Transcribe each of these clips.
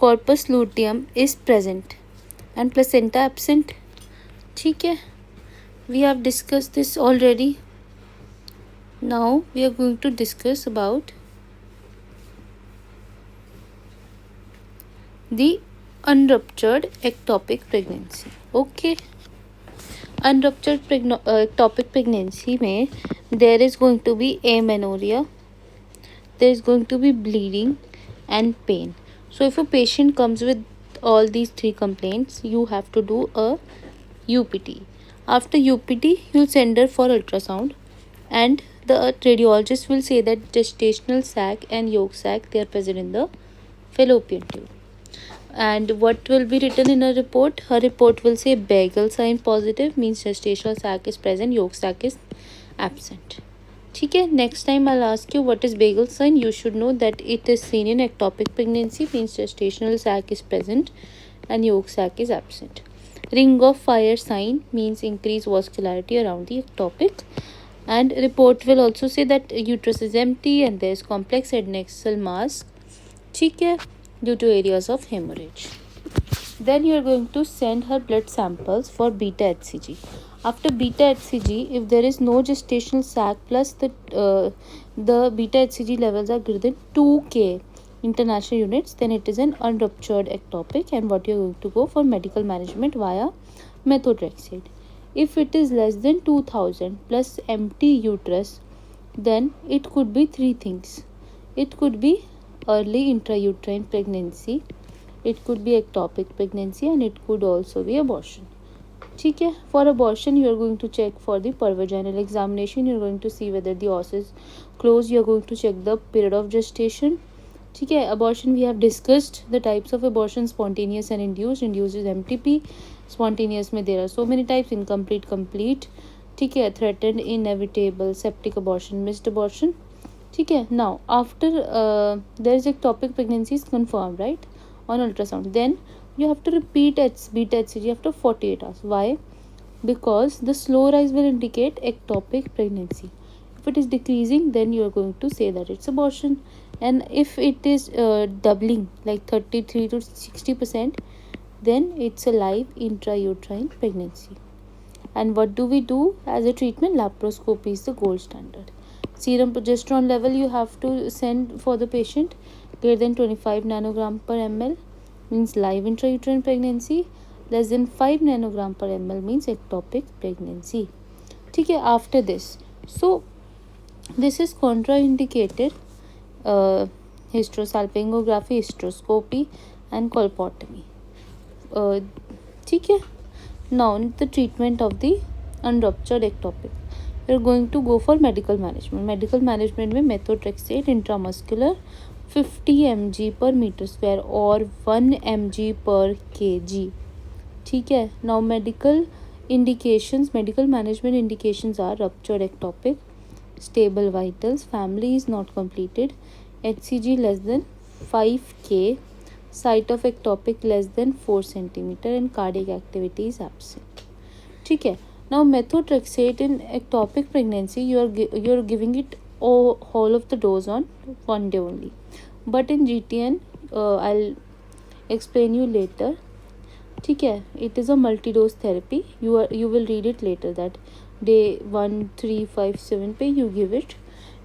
corpus luteum is present and placenta absent. ठीक है, we have discussed this already. Now we are going to discuss about the unruptured ectopic pregnancy. Okay, unruptured ectopic pregnancy में there is going to be amenorrhea, there is going to be bleeding and pain. So if a patient comes with all these three complaints, you have to do a UPT. After UPT, you'll send her for ultrasound, and the radiologist will say that gestational sac and yolk sac, they are present in the fallopian tube. And what will be written in her report? Her report will say Bagel sign positive, means gestational sac is present, yolk sac is absent. ठीक है, next time I'll ask you what is Bagel sign. You should know that it is seen in ectopic pregnancy, means gestational sac is present and yolk sac is absent. Ring of fire sign means increased vascularity around the ectopic, and report will also say that uterus is empty and there is complex adnexal mass, ठीक है, due to areas of hemorrhage. Then you are going to send her blood samples for beta HCG. After beta HCG, if there is no gestational sac plus the beta HCG levels are greater than 2K international units, then it is an unruptured ectopic, and what you are going to go for medical management via methotrexate. If it is less than 2000 plus empty uterus, then it could be three things. It could be early intrauterine pregnancy, it could be ectopic pregnancy, and it could also be abortion. ठीक है, for abortion you are going to check for the pervaginal examination, you are going to see whether the os is closed, you are going to check the period of gestation. ठीक है, abortion we have discussed the types of abortion: spontaneous and induced. Induced is MTP, spontaneous में there are so many types: incomplete, complete, ठीक है, threatened, inevitable, septic abortion, missed abortion. ठीक है, now after there is ectopic pregnancy is confirmed, right, on ultrasound, then you have to repeat beta HCG after 48 hours. Why? Because the slow rise will indicate ectopic pregnancy. If it is decreasing, then you are going to say that it's abortion, and if it is doubling like 33 to 60%, then it's a live intrauterine pregnancy. And what do we do as a treatment? Laparoscopy is the gold standard. Serum progesterone level you have to send for the patient greater than 25 nanogram per ml, means live intrauterine pregnancy. Less than 5 nanogram per ml means ectopic pregnancy. ठीक है, after this, so this is contraindicated hysterosalpingography, hysteroscopy and colpotomy. ठीक है, now the treatment of the unruptured ectopic, you are going to go for medical management. Medical management में methotrexate intramuscular 50 mg per meter square or 1 mg per kg. ठीक है, now medical indications, medical management indications are ruptured ectopic, stable vitals, family is not completed, HCG less than 5K, site of ectopic less than 4 cm, and cardiac activity is absent. ठीक है, now methotrexate in ectopic pregnancy, you are giving it whole of the dose on one day only, but in GTN I'll explain you later. ठीक है, it is a multi-dose therapy. You will read it later that day 1, 3, 5, 7 पे you give it.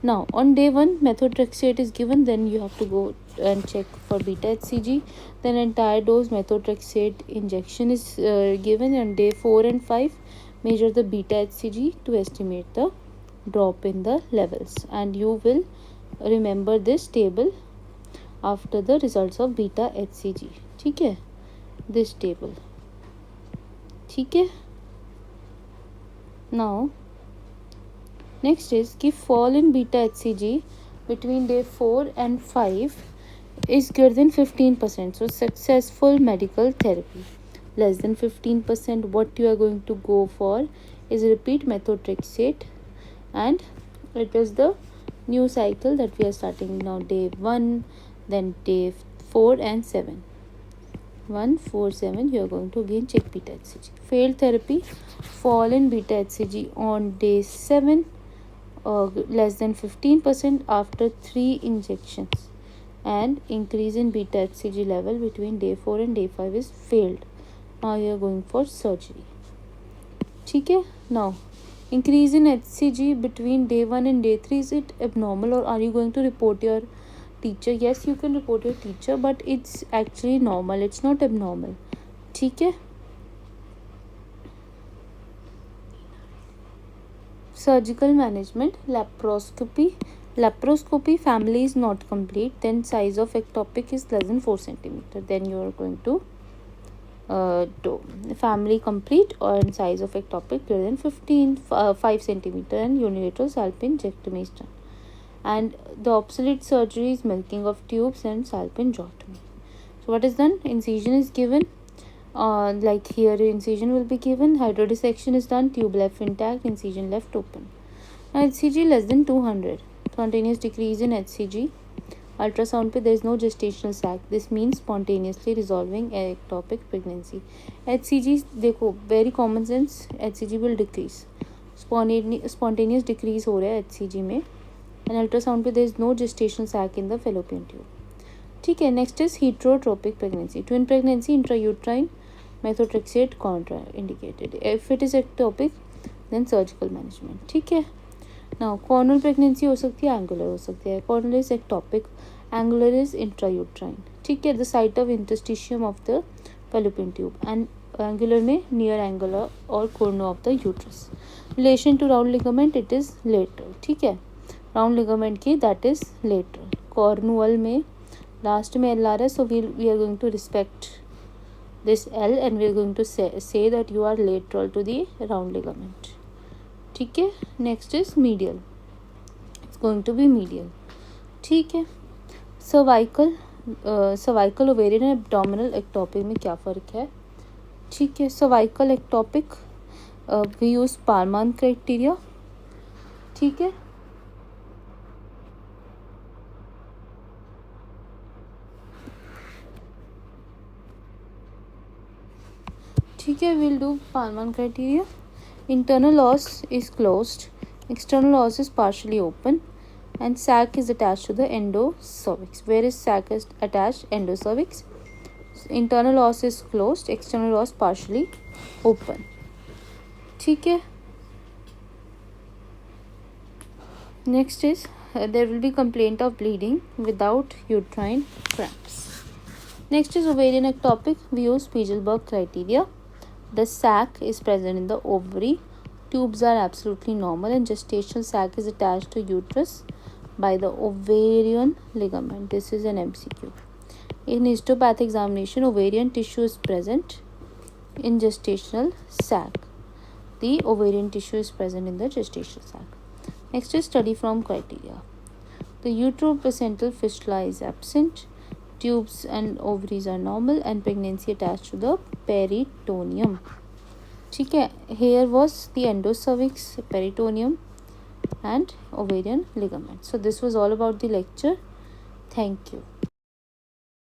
Now on day 1 methotrexate is given, then you have to go and check for beta HCG, then entire dose methotrexate injection is given. On day 4 and 5 measure the beta HCG to estimate the drop in the levels, and you will remember this table after the results of beta HCG. ठीक है, this table. ठीक है, now next is कि fall in beta HCG between day 4 and 5 is greater than 15%, so successful medical therapy. Less than 15%, what you are going to go for is repeat methotrexate, and it is the new cycle that we are starting now. Day 1, then day 4 and 7. 1, 4, 7, you are going to again check beta HCG. Failed therapy, fall in beta HCG on day 7, less than 15% after 3 injections. and increase in beta hCG level between day 4 and day 5 is failed. Now you are going for surgery. ठीक है. Now increase in hCG between day 1 and day 3, is it abnormal or are you going to report your teacher? Yes, you can report your teacher, but it's actually normal, it's not abnormal. ठीक है. Surgical management, laparoscopy family is not complete, then size of ectopic is less than 4 centimeter, then you are going to do family complete or size of ectopic greater than 5 centimeter and unilateral salpingectomy is done. And the obsolete surgery is milking of tubes and salpingotomy. So what is done? Incision is given. Like here incision will be given, hydrodissection is done, tube left intact, incision left open. Now hCG less than 200, spontaneous decrease in hCG. Ultrasound पे there is no gestational sac, this means spontaneously resolving ectopic pregnancy. hCG देखो very common sense, hCG will decrease, spontaneous decrease हो रहा है hCG में, and ultrasound पे there is no gestational sac in the fallopian tube. ठीक है. Next is heterotropic pregnancy, twin pregnancy, intrauterine, methotrexate contraindicated. If it is ectopic then surgical management. ठीक है. Now Cornell pregnancy हो सकती है, angular हो सकती है. Cornual is ectopic, angular is intrauterine. ठीक है. The site of interstitium of the fallopian tube, and angular में नियर एंगुलर और cornu of the uterus. Relation to round ligament it is lateral. ठीक है. राउंड लिगामेंट की that is lateral. Cornual में last में L आ रहा है, so we are going to respect this L and we are going to say that you are lateral to the round ligament. ठीक है. Next is medial, it's going to be medial. ठीक है. Cervical ovarian and abdominal ectopic में क्या फ़र्क है? ठीक है. Cervical ectopic we use Paalman criteria. ठीक है. ठीक है. Will do Paalman criteria. Internal os is closed, external os is partially open, and sac is attached to the endocervix. Where is sac is attached? Endocervix. Internal os is closed, external os partially open. ठीक है. Next is there will be complaint of bleeding without uterine cramps. Next is ovarian ectopic. We use Piegelberg criteria. The sac is present in the ovary. Tubes are absolutely normal and gestational sac is attached to uterus by the ovarian ligament. This is an MCQ. In histopathic examination, ovarian tissue is present in gestational sac. The ovarian tissue is present in the gestational sac. Next is study from criteria. The uteroplacental fistula is absent. Tubes and ovaries are normal and pregnancy attached to the peritoneum. ठीक है. Here was the endocervix, peritoneum and ovarian ligament. So this was all about the lecture. Thank you.